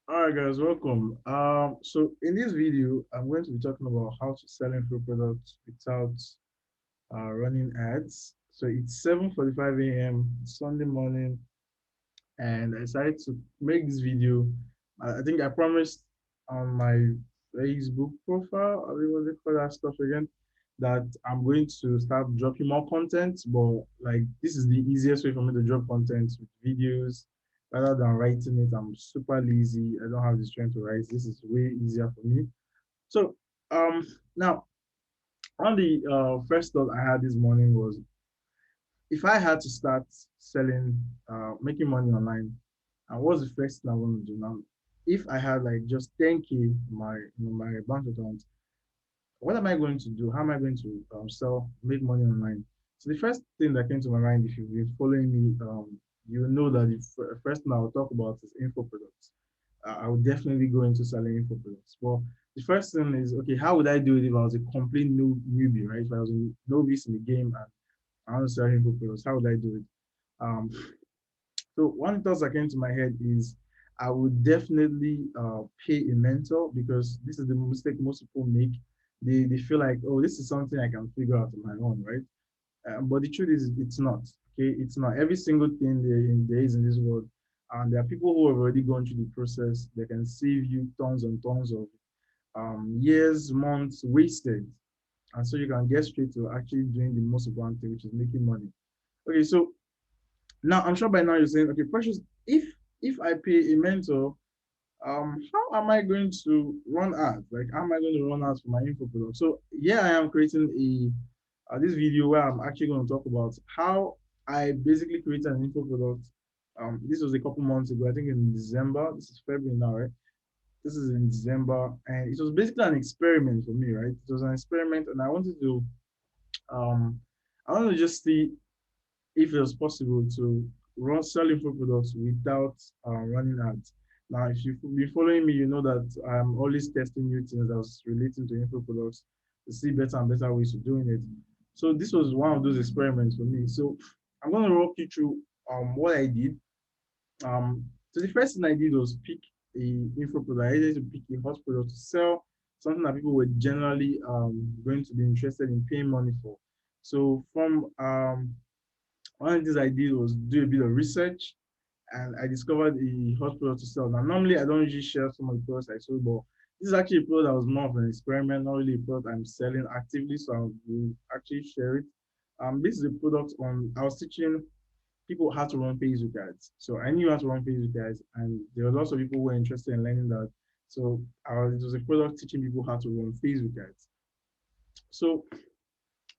All right, guys, welcome. So in this video, I'm going to be talking about how to sell info products without running ads. So it's 7:45 a.m. Sunday morning, and I decided to make this video. I think I promised on my Facebook profile, I don't know what they call that stuff again, that I'm going to start dropping more content. But like, this is the easiest way for me to drop content with videos rather than writing it. I'm super lazy. I don't have the strength to write. This is way easier for me. So now on the first thought I had this morning was, if I had to start selling, making money online, and what's the first thing I want to do now? If I had like just 10K in my bank account, what am I going to do? How am I going to make money online? So the first thing that came to my mind, if you've been following me, you know that the first thing I'll talk about is info products. I would definitely go into selling info products. But the first thing is, okay, how would I do it if I was a complete newbie, right? If I was a novice in the game and I want to sell info products, how would I do it? Um, so one thought that came to my head is I would definitely pay a mentor, because this is the mistake most people make. They feel like, oh, this is something I can figure out on my own, right? But the truth is, it's not. Okay, it's not. Every single thing there is in this world, and there are people who have already gone through the process. They can save you tons and tons of years, months wasted, and so you can get straight to actually doing the most important thing, which is making money. Okay, so now I'm sure by now you're saying, okay, Precious, if I pay a mentor, how am I going to run ads? Like, how am I going to run ads for my info product? So here I am creating a this video where I'm actually going to talk about how I basically created an info product. This was a couple months ago, I think in December. This is February now, right? This is in December, and it was basically an experiment for me, right? It was an experiment, and um, I wanted to just see if it was possible to run sell info products without running ads. Now, if you've been following me, you know that I'm always testing new things that's relating to info products to see better and better ways of doing it. So this was one of those experiments for me. So I'm going to walk you through what I did. So the first thing I did was pick a info product. I needed to pick a hot product to sell, something that people were generally going to be interested in paying money for. So from one of the things I did was do a bit of research, and I discovered a hot product to sell. Now, normally I don't usually share some of the products I sold, but this is actually a product that was more of an experiment, not really a product I'm selling actively, so I will actually share it. This is a product on, I was teaching people how to run Facebook ads. So I knew how to run Facebook ads, and there was also people who were interested in learning that. So it was a product teaching people how to run Facebook ads. So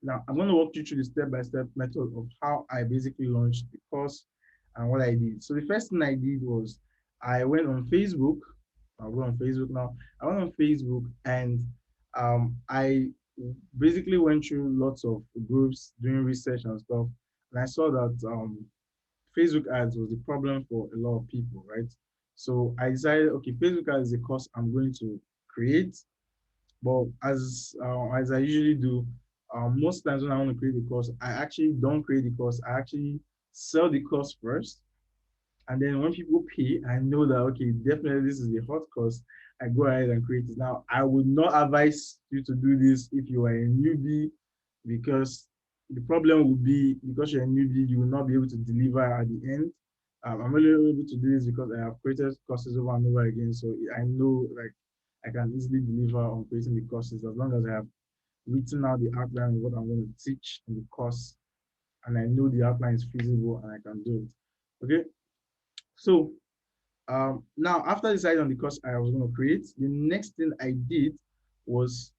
now, I'm going to walk you through the step-by-step method of how I basically launched the course and what I did. So the first thing I did was I went on Facebook. I'll go on Facebook now. I went on Facebook, and I basically went through lots of groups doing research and stuff. And I saw that Facebook ads was the problem for a lot of people, right? So I decided, okay, Facebook ads is a course I'm going to create, but as I usually do, most times when I want to create a course, I actually don't create the course. I actually sell the course first, and then when people pay, I know that okay, definitely this is the hot course. I go ahead and create it. Now, I would not advise you to do this if you are a newbie, because the problem would be, because you're a newbie, you will not be able to deliver at the end. I'm only able to do this because I have created courses over and over again, so I know like I can easily deliver on creating the courses as long as I have written out the outline of what I'm going to teach in the course, and I know the outline is feasible and I can do it. Okay, so now after deciding on the course I was going to create, the next thing I did was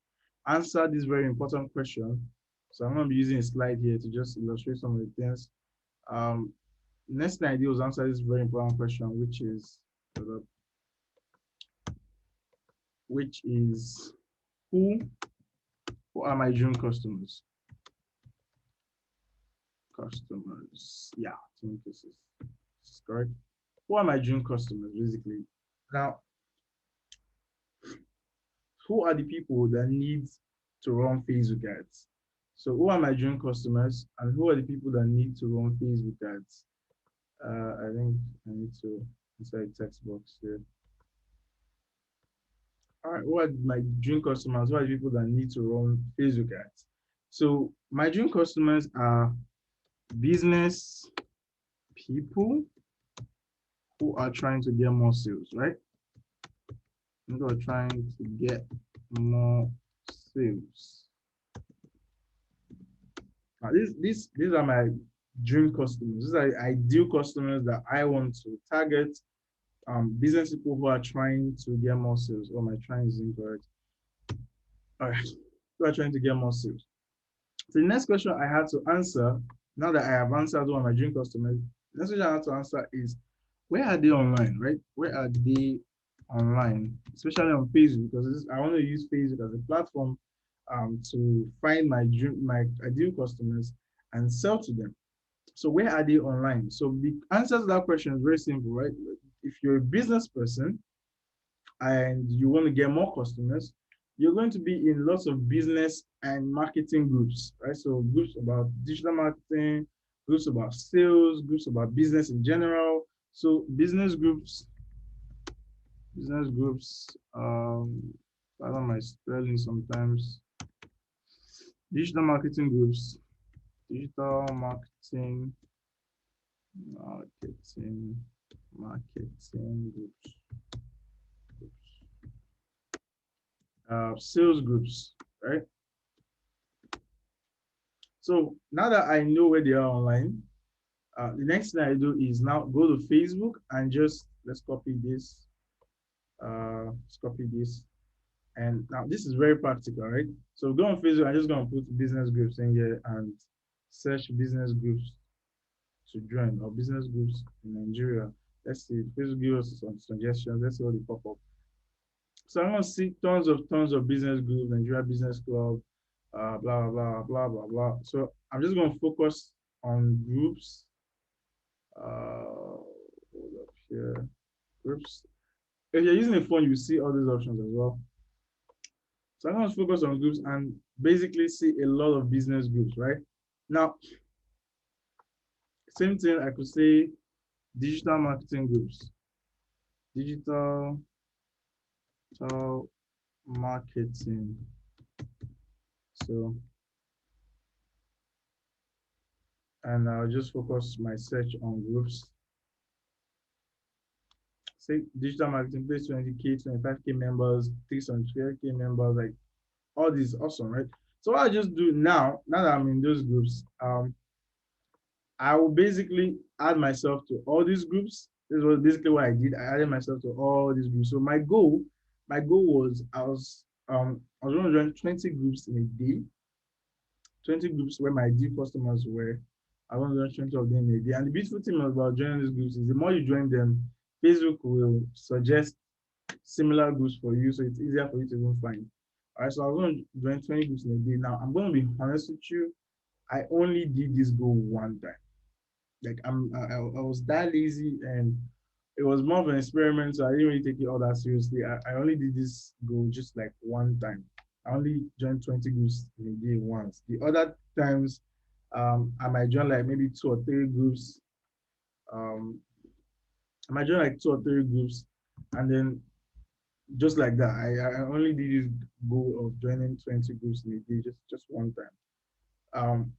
answer this very important question. So I'm going to be using a slide here to just illustrate some of the things. Um, Next thing I did was answer this very important question, which is who who are my dream customers? Customers, yeah, I think this is correct. Who are my dream customers, basically? Now, who are the people that need to run Facebook ads? So, who are my dream customers, and who are the people that need to run Facebook ads? I think I need to insert text box here. all right, what are my dream customers? What are the people that need to run Facebook ads? So my dream customers are business people who are trying to get more sales, right? Who are trying to get more sales. Now, these are my dream customers. These are ideal customers that I want to target. Business people who are trying to get more sales. Oh, my trying is incorrect. All right, who are trying to get more sales. So the next question I had to answer, now that I have answered one of my dream customers, the next question I had to answer is, where are they online, right? Where are they online, especially on Facebook? Because I want to use Facebook as a platform to find my ideal customers and sell to them. So where are they online? So the answer to that question is very simple, right? If you're a business person and you want to get more customers, you're going to be in lots of business and marketing groups, right? So groups about digital marketing, groups about sales, groups about business in general. So business groups, I don't know my spelling sometimes. Digital marketing groups, digital marketing, marketing groups, sales groups, right? So now that I know where they are online, the next thing I do is now go to Facebook and just let's copy this. Let's copy this. And now this is very practical, right? So go on Facebook. I'm just gonna put business groups in here and search business groups to join or business groups in Nigeria. Let's see. Facebook give us some suggestions. Let's see what they pop up. So I'm gonna see tons of business groups, Nigeria Business Club, blah blah blah blah blah blah. So I'm just gonna focus on groups. Hold up here. Groups. If you're using a phone, you see all these options as well. So I'm going to focus on groups and basically see a lot of business groups, right? Now, same thing, I could say digital marketing groups. Digital marketing. So, and I'll just focus my search on groups. Say digital marketing, place 20K, 25K members, 312K members, like all these awesome, right? So what I just do now that I'm in those groups, I will basically add myself to all these groups. This was basically what I did. I added myself to all these groups. So my goal was I was going to join 20 groups in a day, 20 groups where my ideal customers were. I want to join 20 of them in a day. And the beautiful thing about joining these groups is the more you join them, Facebook will suggest similar groups for you, so it's easier for you to even find. All right, so I was going to join 20 groups in a day. Now I'm going to be honest with you. I only did this goal one time. Like I was that lazy and it was more of an experiment, so I didn't really take it all that seriously. I only did this goal just like one time. I only joined 20 groups in a day once. The other times, I might join like maybe 2 or 3 groups. Um, I might join like 2 or 3 groups, and then just like that, I only did this goal of joining 20 groups in a day just one time. Um,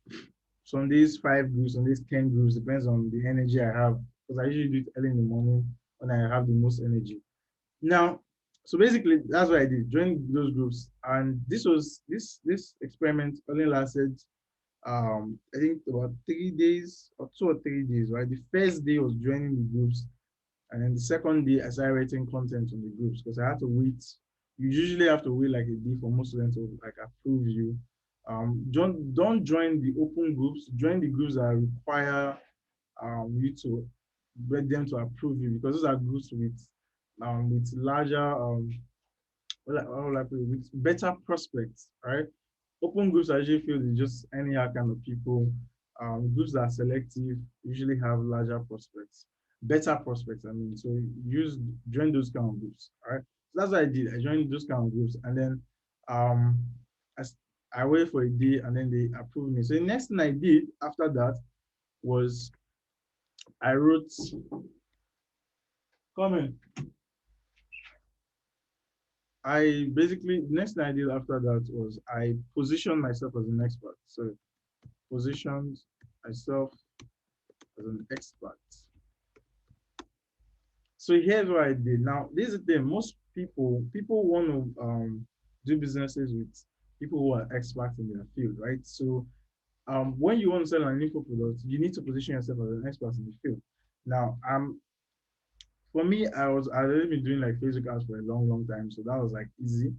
some days 5 groups, some days 10 groups, depends on the energy I have. Because I usually do it early in the morning when I have the most energy. Now, so basically that's what I did, join those groups. And this experiment only lasted I think about 3 days or 2 or 3 days, right? The first day was joining the groups, and then the second day I started writing content on the groups because I had to wait. You usually have to wait like a day for most of them to like approve you. Don't join the open groups. Join the groups that require you to get them to approve you, because those are groups with larger with better prospects, right? Open groups I usually feel is just anyhow kind of people. Groups that are selective usually have larger prospects, better prospects. I mean, so join those kind of groups. All right. So that's what I did. I joined those kind of groups, and then um, I, I waited for a day, and then they approved me. So the next thing I did after that was I wrote, come in. I basically, the next thing I did after that was I positioned myself as an expert. So positioned myself as an expert. So here's what I did. Now, this is the thing. Most people want to do businesses with people who are experts in their field, right? So when you want to sell an info product, you need to position yourself as an expert in the field. Now, for me, I already been doing like Facebook ads for a long, long time, so that was like easy.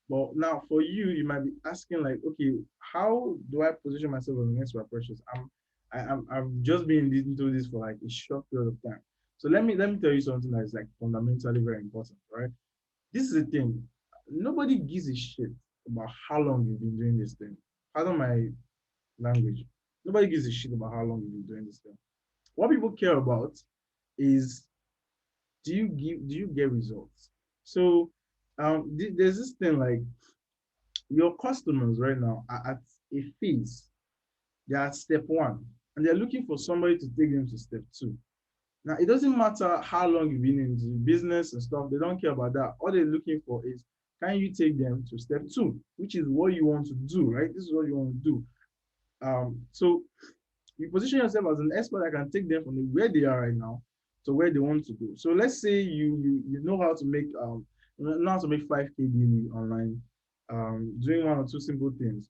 But now for you, you might be asking like, okay, how do I position myself as an expert precious? I've just been into this for like a short period of time. So let me tell you something that is like fundamentally very important, right? This is the thing. Nobody gives a shit about how long you've been doing this thing. Pardon my language. Nobody gives a shit about how long you've been doing this thing. What people care about is do you get results? So there's this thing like your customers right now are at a phase. They're at step one, and they're looking for somebody to take them to step two. Now, it doesn't matter how long you've been in the business and stuff, they don't care about that. All they're looking for is can you take them to step two, which is what you want to do, right? This is what you want to do. So you position yourself as an expert that can take them from where they are right now to where they want to go. So let's say you know how to make 5K daily online, doing one or two simple things,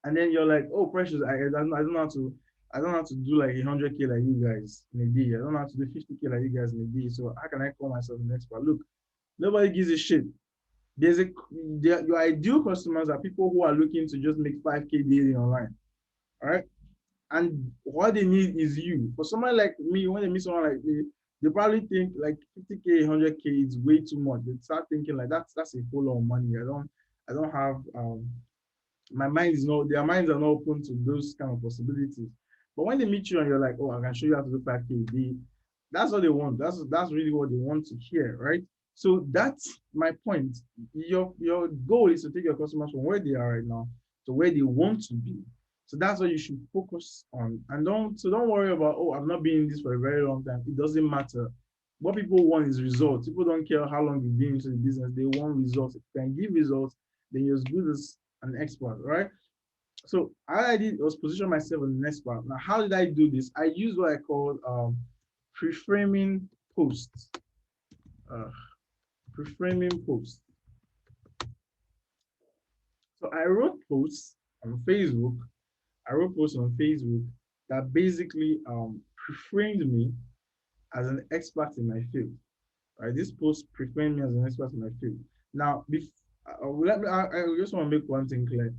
and then you're like, oh, precious, I don't know how to. I don't know how to do like 100K like you guys in a day. I don't know how to do 50K like you guys in a day. So how can I call myself an expert? Look, nobody gives a shit. There's a your ideal customers are people who are looking to just make 5K daily online. All right. And what they need is you. For someone like me, when they meet someone like me, they probably think like 50K, 100K is way too much. They start thinking like that's a whole lot of money. I don't have my mind is not their minds are not open to those kind of possibilities. But when they meet you and you're like, oh, I can show you how to do 5K a day, that's what they want. That's really what they want to hear, right? So that's my point. Your goal is to take your customers from where they are right now to where they want to be. So that's what you should focus on. And don't worry about, oh, I've not been in this for a very long time. It doesn't matter. What people want is results. People don't care how long you've been into the business. They want results. If you can give results, then you're as good as an expert, right? So all I did was position myself as an expert. Now, how did I do this? I used what I call pre-framing posts. Uh, pre-framing posts. So I wrote posts on Facebook. I wrote posts on Facebook that basically pre-framed me as an expert in my field. Right? This post pre-framed me as an expert in my field. Now, I just want to make one thing clear.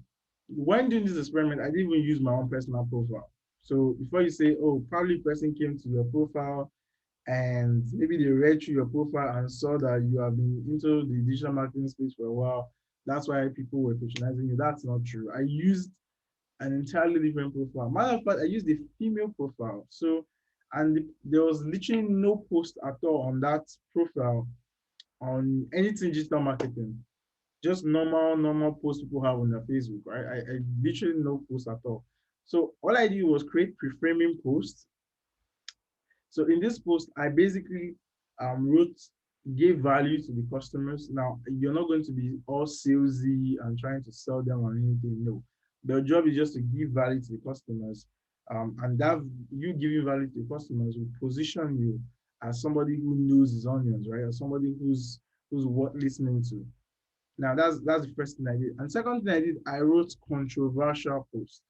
When doing this experiment, I didn't even use my own personal profile. So before you say, oh, probably person came to your profile and maybe they read through your profile and saw that you have been into the digital marketing space for a while, that's why people were patronizing you. That's not true. I used an entirely different profile. Matter of fact, I used a female profile. So, and there was literally no post at all on that profile on anything digital marketing. Just normal posts people have on their Facebook, right? I literally no post at all. So all I did was create pre-framing posts. So in this post, I basically wrote, gave value to the customers. Now, you're not going to be all salesy and trying to sell them on anything. No, their job is just to give value to the customers. And that you giving value to the customers will position you as somebody who knows his onions, right? As somebody who's worth listening to. Now that's the first thing I did. And second thing I did, I wrote controversial posts.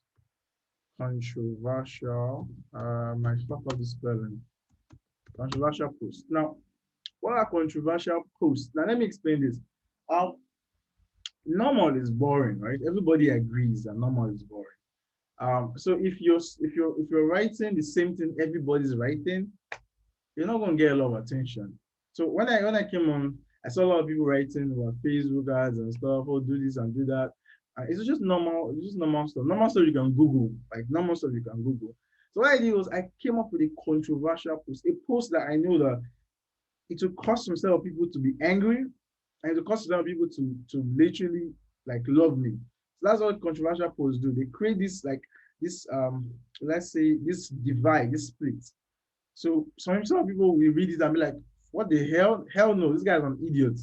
Controversial. My fuck up the spelling. Controversial posts. Now, what are controversial posts? Now, let me explain this. Um, Normal is boring, right? Everybody agrees that normal is boring. So if you're writing the same thing everybody's writing, you're not gonna get a lot of attention. So when I came on, I saw a lot of people writing about Facebook ads and stuff. Oh, do this and do that. It's just normal stuff. Normal stuff you can Google, like normal stuff you can Google. So what I did was I came up with a controversial post, a post that I know that it will cause some set of people to be angry, and it will cause some people to literally like love me. So that's what controversial posts do. They create this like this let's say this divide, this split. So some people will read it and be like, what the hell? Hell no, this guy's an idiot.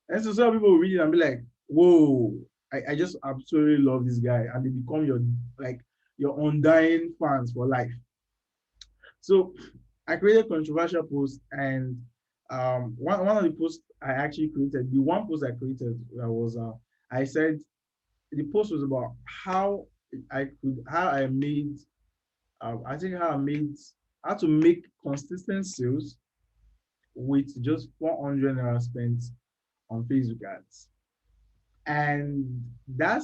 And so some people will read it and be like, whoa, I just absolutely love this guy. And they become your like your undying fans for life. So I created controversial posts, and one of the posts I actually created, the one post I created was I said the post was about how I made I think how to make consistent sales with just 400 naira spent on Facebook ads. And that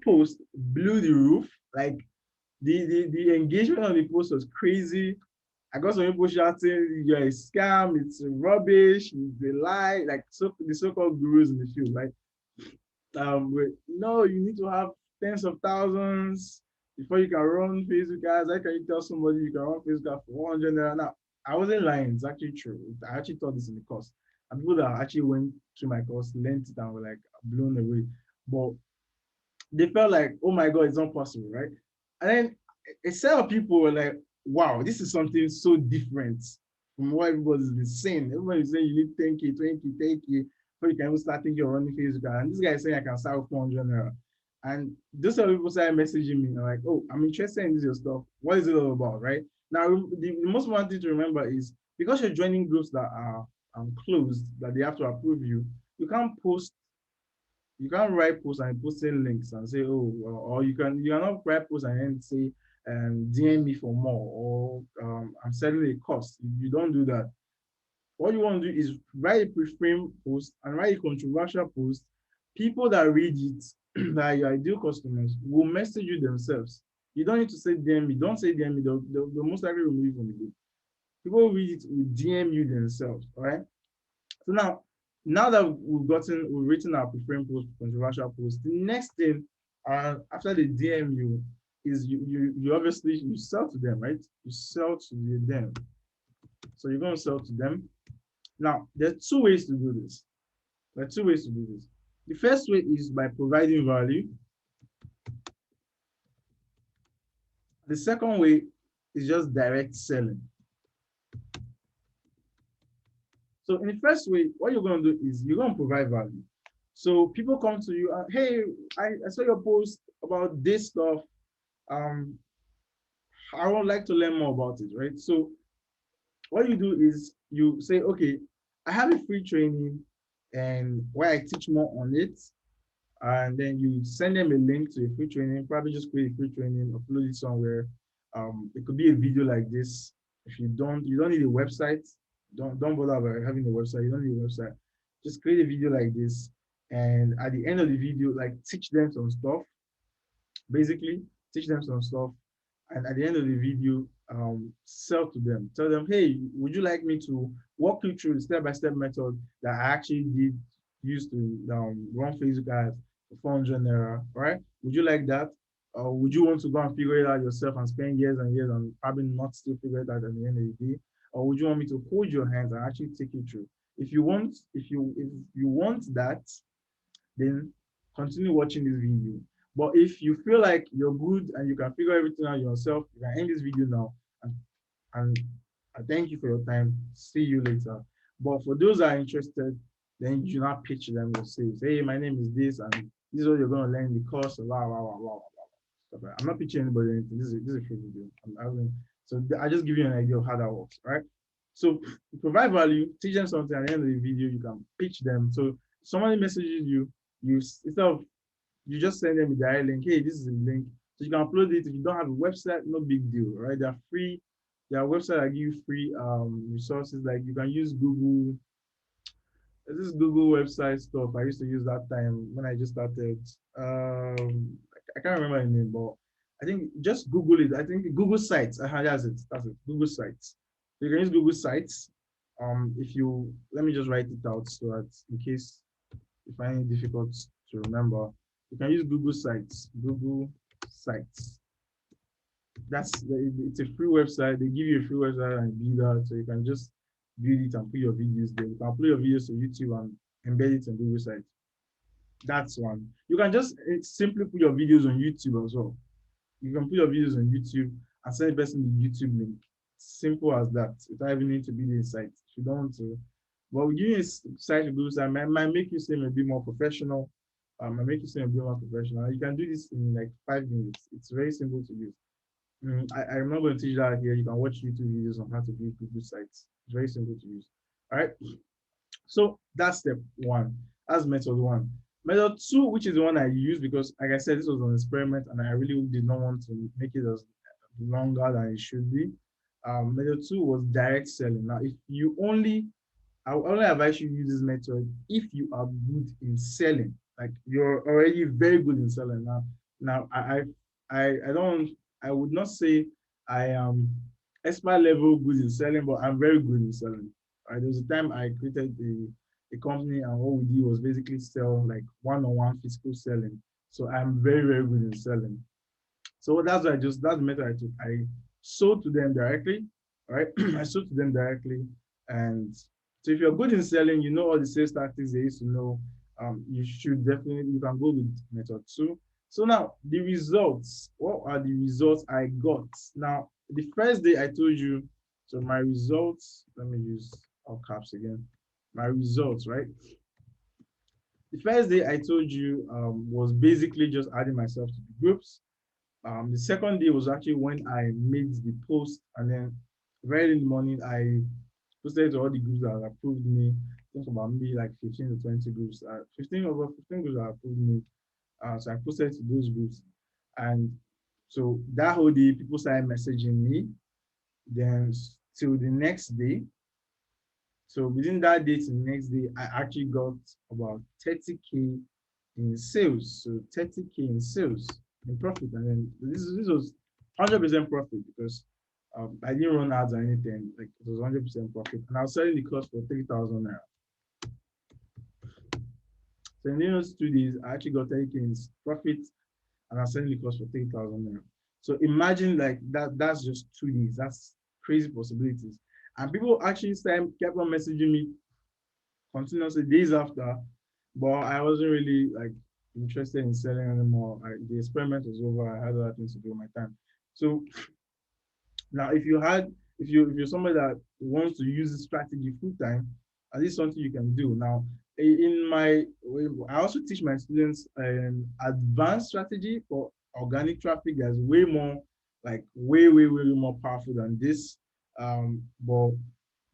post blew the roof. Like the engagement on the post was crazy. I got some people shouting, "You're a scam! It's rubbish! It's a lie!" Like the so-called gurus in the field, like, no, you need to have tens of thousands before you can run Facebook ads. How can you tell somebody you can run Facebook ads for 100 naira? Now, I wasn't lying. It's actually true. I actually taught this in the course. And people that actually went through my course learned it and were like blown away. But they felt like, oh my God, it's not possible, right? And then a set of people were like, wow, this is something so different from what everybody's been saying. Everybody's saying you need 10K, 20K, 30K before you can even start thinking of running Facebook. And this guy is saying I can start with 400 naira. And those are people started messaging me like, oh, I'm interested in this your stuff. What is it all about, right? Now, the most important thing to remember is because you're joining groups that are closed, that they have to approve you, you can't post you can't write posts and posting links and say, oh, or you cannot write posts and then say, DM me for more, or I'm selling a course. You don't do that. What you want to do is write a pre-frame post and write a controversial post. People that read it, that are your ideal customers, will message you themselves. You don't need to say DM me. Don't say DM me. They'll most likely remove you from the group. People who read it will DM you themselves. All right. So now that we've written our preferred post, controversial post, the next thing after they DM you is you obviously you sell to them, right? You sell to them. So you're going to sell to them. Now, there are two ways to do this. There are two ways to do this. The first way is by providing value. The second way is just direct selling. So in the first way, what you're going to do is you're going to provide value. So people come to you, hey, I saw your post about this stuff. I would like to learn more about it, right? So what you do is you say, okay, I have a free training and where I teach more on it. And then you send them a link to a free training, probably just create a free training, upload it somewhere. It could be a video like this. If you don't need a website. Don't bother about having a website. You don't need a website. Just create a video like this. And at the end of the video, like teach them some stuff. Basically, teach them some stuff. And at the end of the video, sell to them. Tell them, hey, would you like me to walk you through the step-by-step method that I actually did use to run Facebook ads for 400 naira, right? Would you like that? Or would you want to go and figure it out yourself and spend years and years and probably not still figure it out at the end of the day? Or would you want me to hold your hands and actually take you through? If you want that, then continue watching this video. But if you feel like you're good and you can figure everything out yourself, you can end this video now. And I thank you for your time. See you later. But for those that are interested, then you not pitch them yourselves. Hey, my name is this, and this is what you're going to learn in the course. Blah, blah, blah, blah, blah. I'm not pitching anybody anything. This is a free video. So I just give you an idea of how that works, right? So provide value, teach them something. At the end of the video, you can pitch them. So somebody messages you, instead of you just send them a direct link. Hey, this is a link. So you can upload it. If you don't have a website, no big deal, right? They're free. There are websites that give you free resources. Like you can use Google. This Google website stuff I used to use that time when I just started. I can't remember the name, but I think just Google it. I think Google Sites. That's it. That's it. Google Sites. So you can use Google Sites. If you let me just write it out so that in case you find it difficult to remember, you can use Google Sites. Google Sites. It's a free website. They give you a free website and build that, so you can just build it and put your videos there. You can upload your videos to YouTube and embed it on Google Sites. That's one. You can just simply put your videos on YouTube as well. You can put your videos on YouTube and send the person the YouTube link. Simple as that. It doesn't even need to be the site. If you don't want to, But giving a site reviews that might make you seem a bit more professional. Might make you seem a bit more professional. You can do this in like 5 minutes. It's very simple to use. I'm not going to teach that here. You can watch YouTube videos on how to build Google sites. It's very simple to use. All right. So that's step one. That's method one. Method two, which is the one I use because, like I said, this was an experiment and I really did not want to make it as longer than it should be. Method two was direct selling. Now, if you only, I will only advise you use this method if you are good in selling. Like you're already very good in selling. Now I don't, I would not say I am expert level good in selling, but I'm very good in selling. Right? There was a time I created a company, and what we did was basically sell like one-on-one physical selling. So I'm very, very good in selling. So that's what that's the method I took. I sold to them directly, right? I sold to them directly. And so if you're good in selling, you know all the sales tactics they used to know, you should definitely, you can go with method two. So now the results, what are the results I got? Now, the first day I told you, so my results, let me use all caps again. My results, right? The first day I told you was basically just adding myself to the groups. The second day was actually when I made the post, and then very in the morning I posted to all the groups that approved me. I think about maybe like 15 to 20 groups, 15 over 15 groups that approved me. So I posted to those groups, and so that whole day people started messaging me. Then till the next day, so within that day to the next day, I actually got about 30K in sales. So 30K in sales in profit. And then this was 100% profit because I didn't run ads or anything. Like it was 100% profit. And I was selling the course for 3,000 naira. So in those 2 days, I actually got 30K in profit and I was selling the course for 3,000 naira. So imagine like that's just 2 days. That's crazy possibilities. And people actually kept on messaging me continuously days after, but I wasn't really like interested in selling anymore. The experiment was over. I had other things to do with my time. So now, if you're somebody that wants to use this strategy full time, at least something you can do. Now, in my, I also teach my students an advanced strategy for organic traffic that's way more, like way more powerful than this. But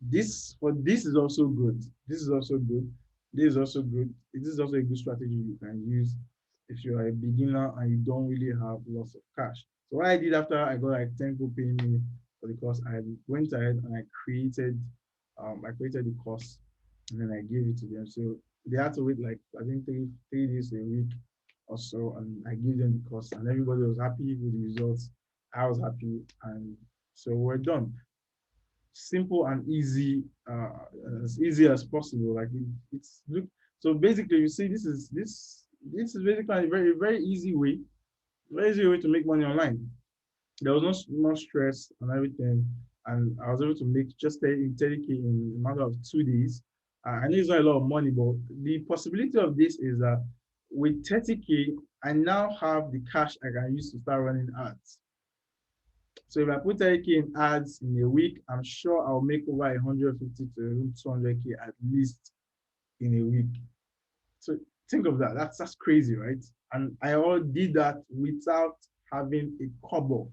this is also good. This is also good. This is also good. This is also a good strategy you can use if you're a beginner and you don't really have lots of cash. So what I did after I got like 10 people paying me for the course, I went ahead and I created the course and then I gave it to them. So they had to wait like I think three days a week or so, and I gave them the course, and everybody was happy with the results. I was happy, and so we're done. Simple and easy, as easy as possible. Like it's look. So basically, you see, this is basically a very easy way, very easy way to make money online. There was no much stress and everything, and I was able to make just 30K in a matter of 2 days. I know it's not a lot of money, but the possibility of this is that with 30K, I now have the cash I can use to start running ads. So if I put 30K in ads in a week, I'm sure I'll make over 150 to 200K at least in a week. So think of that. That's crazy, right? And I all did that without having a kobo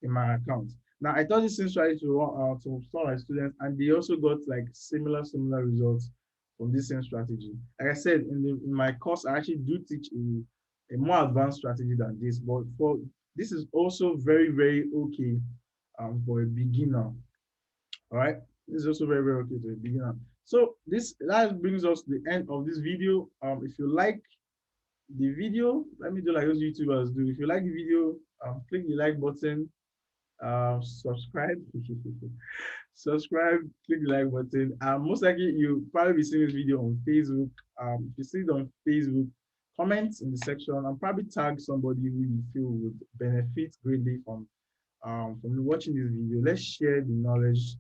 in my account. Now I taught this strategy to some of my students, and they also got like similar results from this same strategy. Like I said in my course, I actually do teach a more advanced strategy than this, but for this is also very okay for a beginner. All right, this is also very okay to a beginner. So that brings us to the end of this video. If you like the video, let me do like those YouTubers do. If you like the video, click the like button, subscribe, subscribe, click the like button. Most likely you'll probably be seeing this video on Facebook. If you see it on Facebook, comment in the section and probably tag somebody who you feel would benefit greatly from watching this video. Let's share the knowledge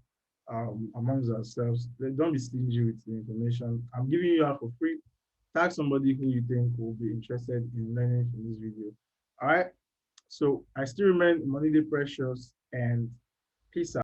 amongst ourselves. Don't be stingy with the information. I'm giving you out for free. Tag somebody who you think will be interested in learning from this video. All right. So I still remain Money Day Precious, and peace out.